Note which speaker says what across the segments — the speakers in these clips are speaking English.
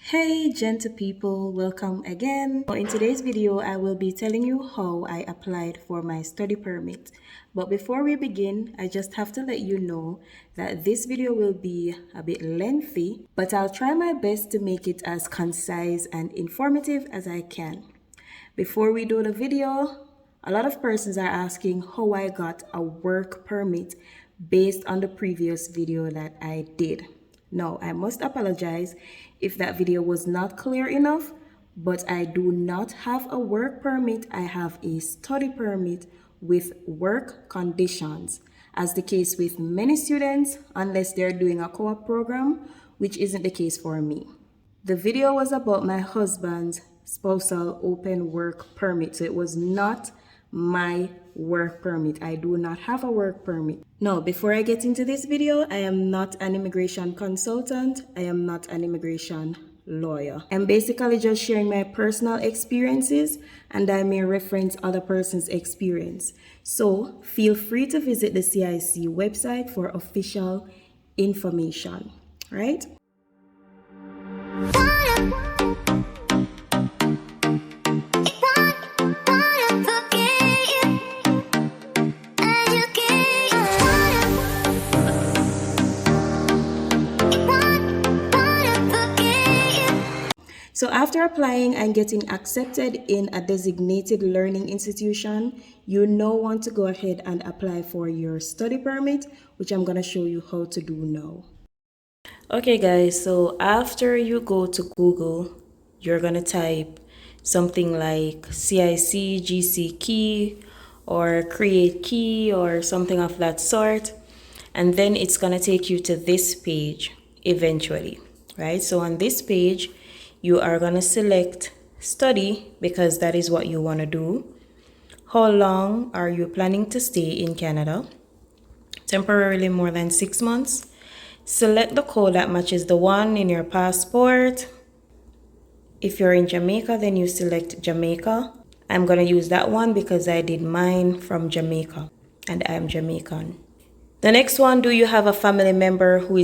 Speaker 1: Hey gentle people, welcome again. In today's video, I will be telling you how I applied for my study permit. But before we begin, I just have to let you know that this video will be a bit lengthy, but I'll try my best to make it as concise and informative as I can. Before we do the video, a lot of persons are asking how I got a work permit based on the previous video that I did. Now, I must apologize if that video was not clear enough, but I do not have a work permit. I have a study permit with work conditions, as the case with many students, unless they're doing a co-op program, which isn't the case for me. The video was about my husband's spousal open work permit, so it was not my work permit. I do not have a work permit. Now, before I get into this video, I am not an immigration consultant. I am not an immigration lawyer. I'm basically just sharing my personal experiences, and I may reference other person's experience. So feel free to visit the CIC website for official information, right? So after applying and getting accepted in a designated learning institution, you now want to go ahead and apply for your study permit, which I'm going to show you how to do now. Okay guys, so after you go to Google, you're going to type something like CIC GC key or create key or something of that sort. And then it's going to take you to this page eventually, right? So on this page, you are going to select study because that is what you want to do. How long are you planning to stay in Canada? Temporarily more than 6 months. Select the code that matches the one in your passport. If you're in Jamaica, then you select Jamaica. I'm going to use that one because I did mine from Jamaica and I'm Jamaican. The next one, do you have a family member who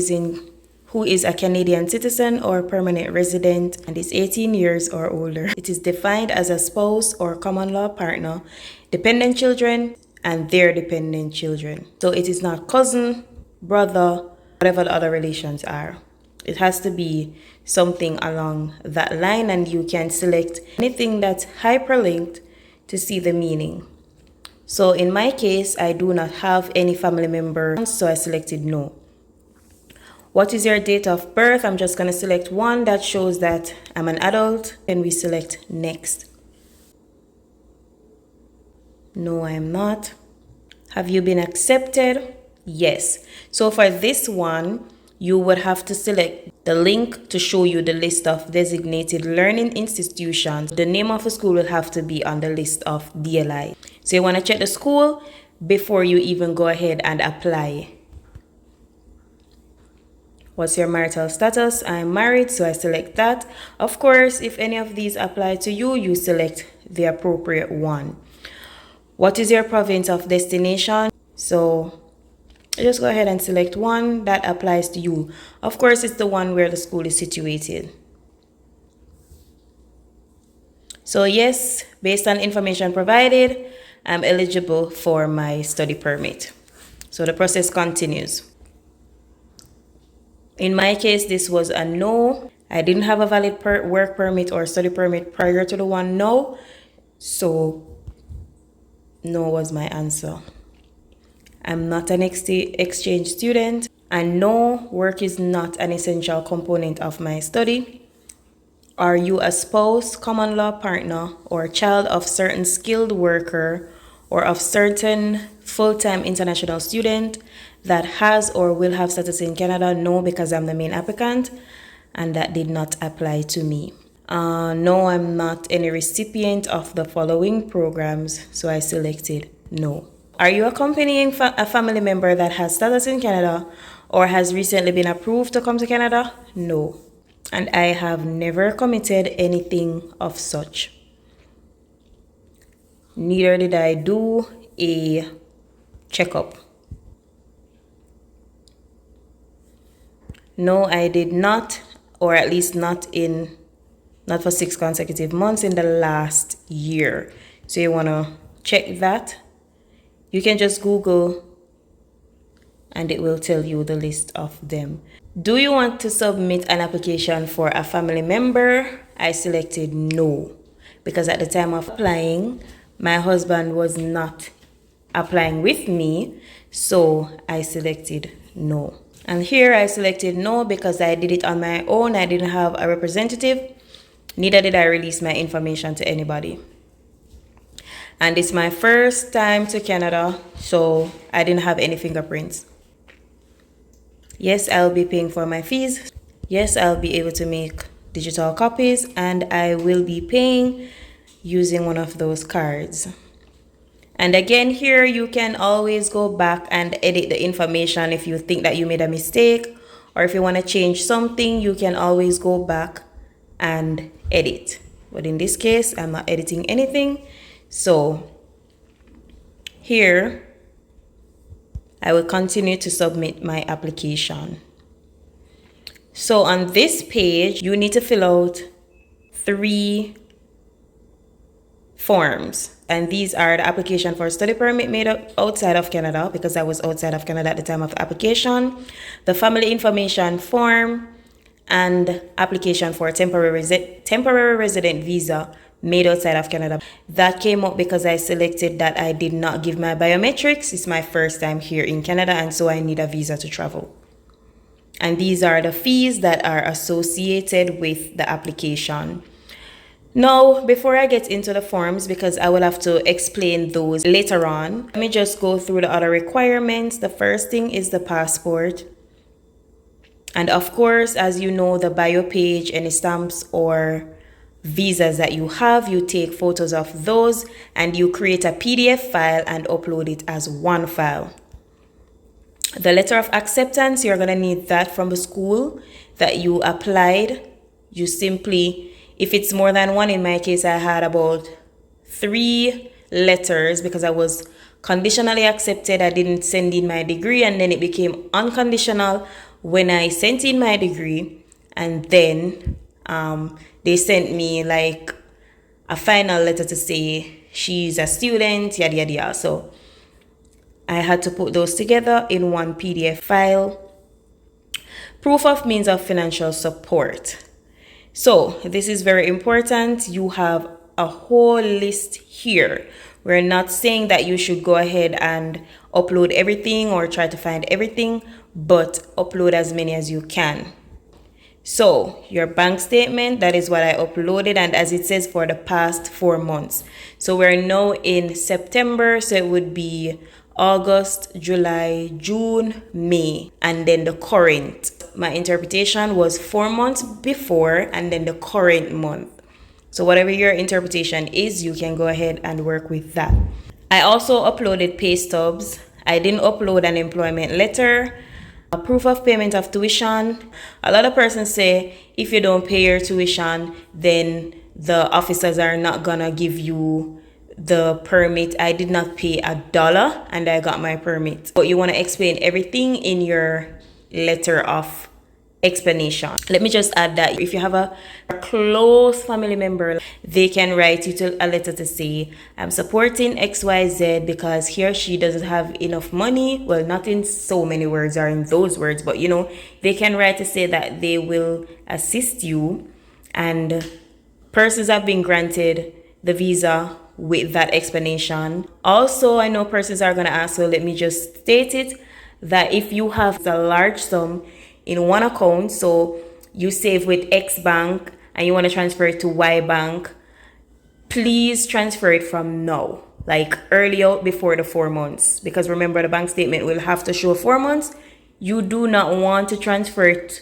Speaker 1: is a Canadian citizen or permanent resident and is 18 years or older? It is defined as a spouse or common law partner, dependent children, and their dependent children. So it is not cousin, brother, whatever the other relations are. It has to be something along that line, and you can select anything that's hyperlinked to see the meaning. So in my case, I do not have any family members, so I selected no. What is your date of birth? I'm just going to select one that shows that I'm an adult, and we select next. No, I am not. Have you been accepted? Yes. So for this one, you would have to select the link to show you the list of designated learning institutions. The name of the school will have to be on the list of DLI. So you want to check the school before you even go ahead and apply. What's your marital status? I'm married, so I select that. Of course, if any of these apply to you, you select the appropriate one. What is your province of destination? So just go ahead and select one that applies to you. Of course, it's the one where the school is situated. So yes, based on information provided, I'm eligible for my study permit. So the process continues. In my case, this was a no. I didn't have a valid work permit or study permit prior to the one no. So no was my answer. I'm not an exchange student, and no, work is not an essential component of my study. Are you a spouse, common law partner, or child of certain skilled worker or of certain full-time international student that has or will have status in Canada? No, because I'm the main applicant, and that did not apply to me. No, I'm not any recipient of the following programs, so I selected no. Are you accompanying a family member that has status in Canada or has recently been approved to come to Canada? No. And I have never committed anything of such. Neither did I do a checkup. No, I did not or at least not for 6 consecutive months in the last year. So you want to check that. You can just Google and it will tell you the list of them. Do you want to submit an application for a family member? I selected no, because at the time of applying, my husband was not applying with me, so I selected no. And here I selected no because I did it on my own. I didn't have a representative, neither did I release my information to anybody. And it's my first time to Canada, so I didn't have any fingerprints. Yes, I'll be paying for my fees. Yes, I'll be able to make digital copies, and I will be paying using one of those cards. And again, here you can always go back and edit the information if you think that you made a mistake, or if you want to change something, you can always go back and edit. But in this case, I'm not editing anything. So here, I will continue to submit my application. So on this page, you need to fill out 3 forms. And these are the application for study permit made outside of Canada, because I was outside of Canada at the time of the application, the family information form, and application for temporary resident visa made outside of Canada. That came up because I selected that I did not give my biometrics. It's my first time here in Canada, and so I need a visa to travel. And these are the fees that are associated with the application. Now, before I get into the forms, because I will have to explain those later on, let me just go through the other requirements. The first thing is the passport. And of course, as you know, the bio page, any stamps or visas that you have, you take photos of those and you create a PDF file and upload it as one file. The letter of acceptance, you're going to need that from the school that you applied. You simply, if it's more than one, in my case, I had about 3 letters because I was conditionally accepted. I didn't send in my degree, and then it became unconditional when I sent in my degree, and then they sent me like a final letter to say she's a student, yada yada yada. So I had to put those together in one PDF file. Proof of means of financial support. So this is very important. You have a whole list here. We're not saying that you should go ahead and upload everything or try to find everything, but upload as many as you can. So your bank statement, that is what I uploaded, and as it says, for the past 4 months. So we're now in September, so it would be August, July, June, May, and then the current. My interpretation was 4 months before and then the current month. So whatever your interpretation is, you can go ahead and work with that. I also uploaded pay stubs. I didn't upload an employment letter. A proof of payment of tuition. A lot of persons say if you don't pay your tuition, then the officers are not gonna give you the permit. I did not pay $1 and I got my permit. But you want to explain everything in your letter of explanation. Let me just add that if you have a close family member, they can write you a letter to say, I'm supporting XYZ because he or she doesn't have enough money. Well, not in so many words or in those words, but you know, they can write to say that they will assist you, and persons have been granted the visa with that explanation. Also, I know persons are going to ask, so let me just state it, that if you have a large sum in one account, so you save with X bank and you want to transfer it to Y bank, please transfer it from now, like early out before the 4 months, because remember the bank statement will have to show 4 months. You do not want to transfer it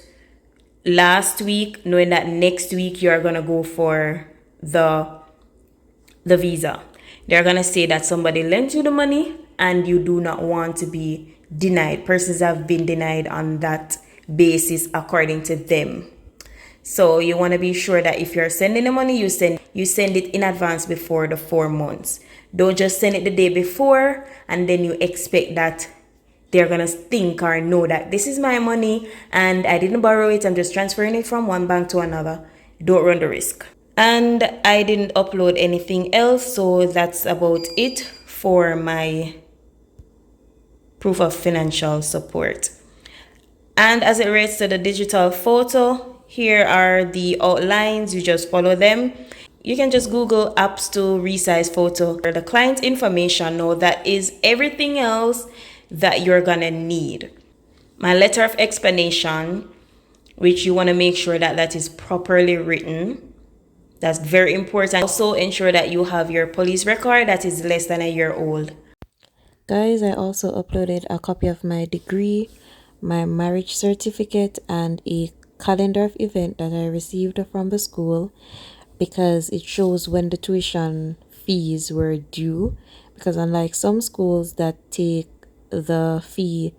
Speaker 1: last week knowing that next week you are going to go for the visa. They're going to say that somebody lent you the money and you do not want to be denied. Persons have been denied on that basis according to them. So you want to be sure that if you're sending the money, you send it in advance before the 4 months. Don't just send it the day before and then you expect that they're gonna think or know that this is my money and I didn't borrow it, I'm just transferring it from one bank to another. Don't run the risk. And I didn't upload anything else, so that's about it for my proof of financial support. And as it relates to the digital photo, here are the outlines. You just follow them. You can just Google apps to resize photo. The client information, now that is everything else that you're gonna need. My letter of explanation, which you want to make sure that that is properly written. That's very important. Also ensure that you have your police record that is less than a year old.
Speaker 2: Guys, I also uploaded a copy of my degree, my marriage certificate, and a calendar of event that I received from the school because it shows when the tuition fees were due. Because unlike some schools that take the fee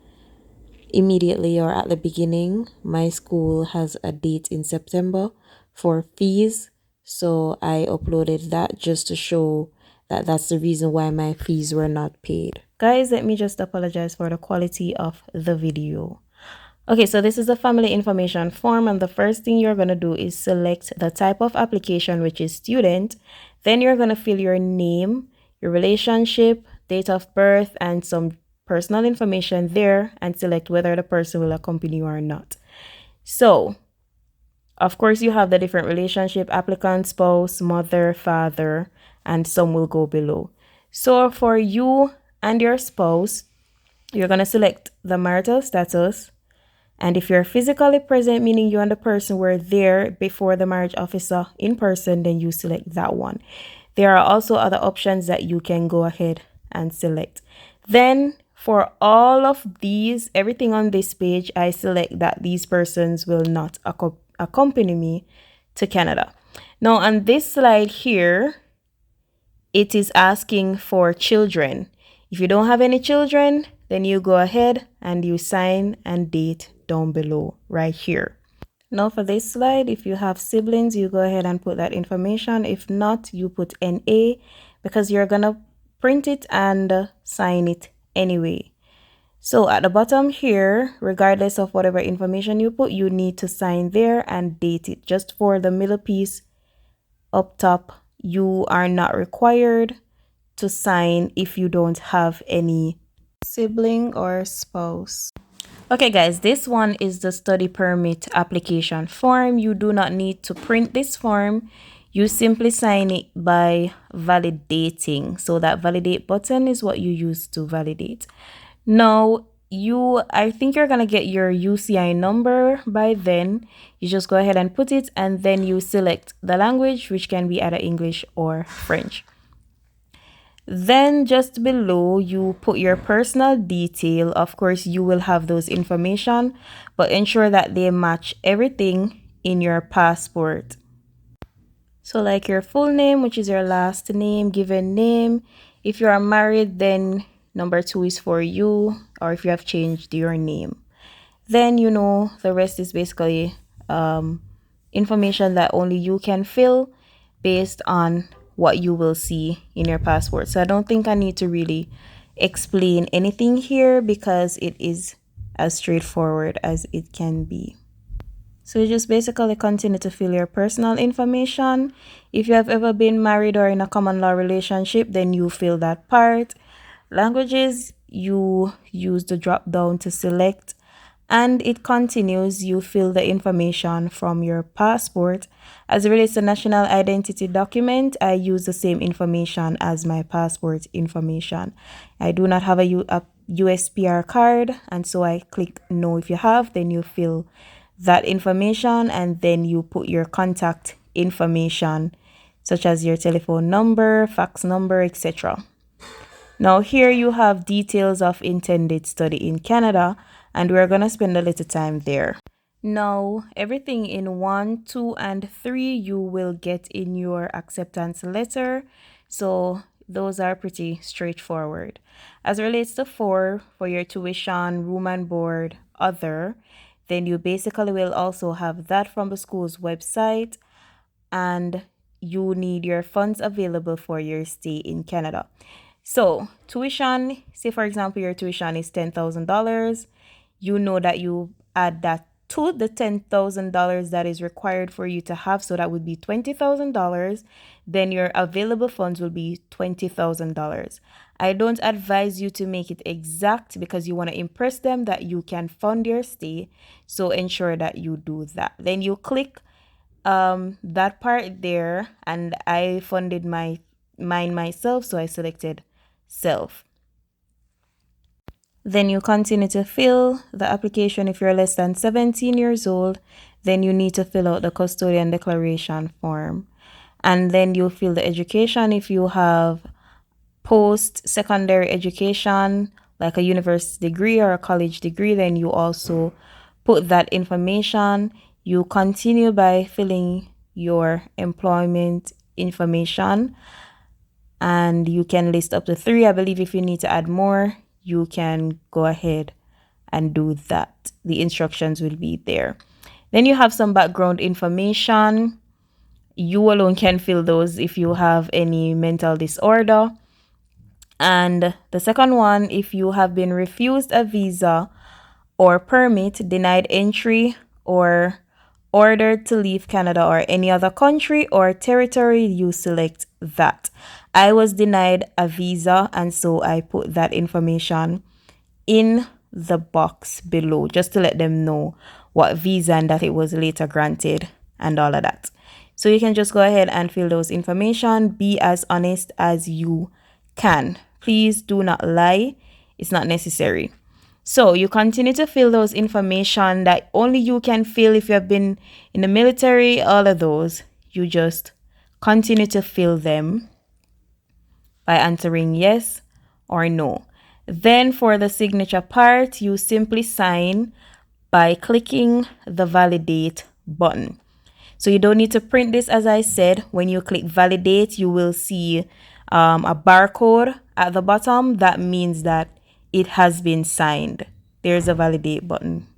Speaker 2: immediately or at the beginning, my school has a date in September for fees. So I uploaded that just to show that that's the reason why my fees were not paid. Guys, let me just apologize for the quality of the video. Okay, so this is a family information form, and the first thing you're going to do is select the type of application, which is student. Then you're going to fill your name, your relationship, date of birth, and some personal information there, and select whether the person will accompany you or not. So, of course, you have the different relationship: applicant, spouse, mother, father, and some will go below. So for you and your spouse, you're going to select the marital status. And if you're physically present, meaning you and the person were there before the marriage officer in person, then you select that one. There are also other options that you can go ahead and select. Then for all of these, everything on this page, I select that these persons will not accompany me to Canada. Now on this slide here, it is asking for children. If you don't have any children, then you go ahead and you sign and date down below right here. Now for this slide, if you have siblings, you go ahead and put that information. If not, you put NA because you're gonna print it and sign it anyway. So at the bottom here, regardless of whatever information you put, you need to sign there and date it. Just for the middle piece up top, you are not required to sign if you don't have any sibling or spouse. Okay guys, this one is the study permit application form. You do not need to print this form. You simply sign it by validating. So that validate button is what you use to validate. Now, I think you're gonna get your UCI number by then. You just go ahead and put it, and then you select the language, which can be either English or French. Then just below, you put your personal detail. Of course, you will have those information, but ensure that they match everything in your passport. So like your full name, which is your last name, given name. If you are married, then number 2 is for you, or if you have changed your name. Then, the rest is basically information that only you can fill based on what you will see in your passport. So I don't think I need to really explain anything here because it is as straightforward as it can be. So you just basically continue to fill your personal information. If you have ever been married or in a common law relationship, then you fill that part. Languages, you use the drop down to select, and it continues. You fill the information from your passport. As it relates to national identity document, I use the same information as my passport information. I do not have a USPR card, and so I click no. If you have, then you fill that information, and then you put your contact information such as your telephone number, fax number, etc. Now here you have details of intended study in Canada, and we're going to spend a little time there. Now everything in 1, 2, and 3 you will get in your acceptance letter, so those are pretty straightforward. As it relates to 4, for your tuition, room and board, other, then you basically will also have that from the school's website, and you need your funds available for your stay in Canada.
Speaker 1: So tuition, say for example, your tuition is $10,000. You know that you add that to the $10,000 that is required for you to have. So that would be $20,000. Then your available funds will be $20,000. I don't advise you to make it exact because you want to impress them that you can fund your stay. So ensure that you do that. Then you click that part there, and I funded mine myself, so I selected self. Then you continue to fill the application. If you're less than 17 years old, then you need to fill out the custodian declaration form. And then you fill the education. If you have post-secondary education, like a university degree or a college degree, then you also put that information. You continue by filling your employment information, and you can list up to 3. I believe if you need to add more, you can go ahead and do that. The instructions will be there. Then you have some background information. You alone can fill those if you have any mental disorder. And the second one, if you have been refused a visa or permit, denied entry, or ordered to leave Canada or any other country or territory, you select that. I was denied a visa, and so I put that information in the box below just to let them know what visa and that it was later granted and all of that. So you can just go ahead and fill those information. Be as honest as you can. Please do not lie. It's not necessary. So you continue to fill those information that only you can fill if you have been in the military, all of those. You just continue to fill them by answering yes or no. Then for the signature part, you simply sign by clicking the validate button. So you don't need to print this. As I said, when you click validate, you will see a barcode at the bottom. That means that it has been signed. There's a validate button.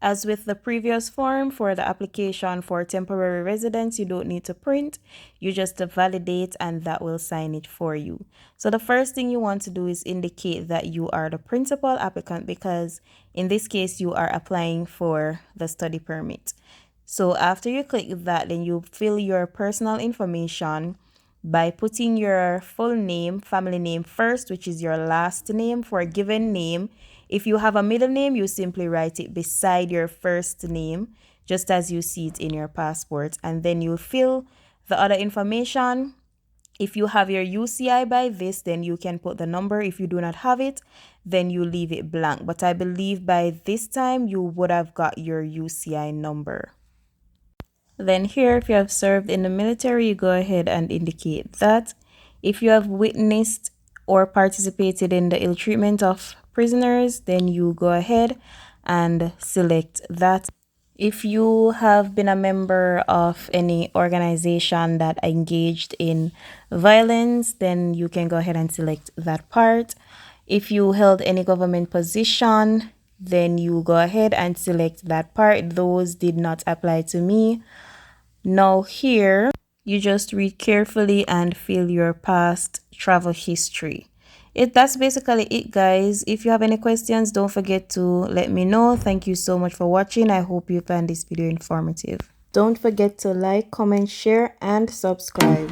Speaker 1: As with the previous form for the application for temporary residence, you don't need to print. You just validate and that will sign it for you. So the first thing you want to do is indicate that you are the principal applicant, because in this case, you are applying for the study permit. So after you click that, then you fill your personal information by putting your full name, family name first, which is your last name for a given name. If you have a middle name, you simply write it beside your first name, just as you see it in your passport. And then you fill the other information. If you have your UCI by this, then you can put the number. If you do not have it, then you leave it blank. But I believe by this time you would have got your UCI number. Then here, if you have served in the military, you go ahead and indicate that. If you have witnessed or participated in the ill treatment of prisoners, then you go ahead and select that. If you have been a member of any organization that engaged in violence, then you can go ahead and select that part. If you held any government position, then you go ahead and select that part. Those did not apply to me. Now here, you just read carefully and fill your past travel history. That's basically it, guys. If you have any questions, don't forget to let me know. Thank you so much for watching. I hope you found this video informative. Don't forget to like, comment, share, and subscribe.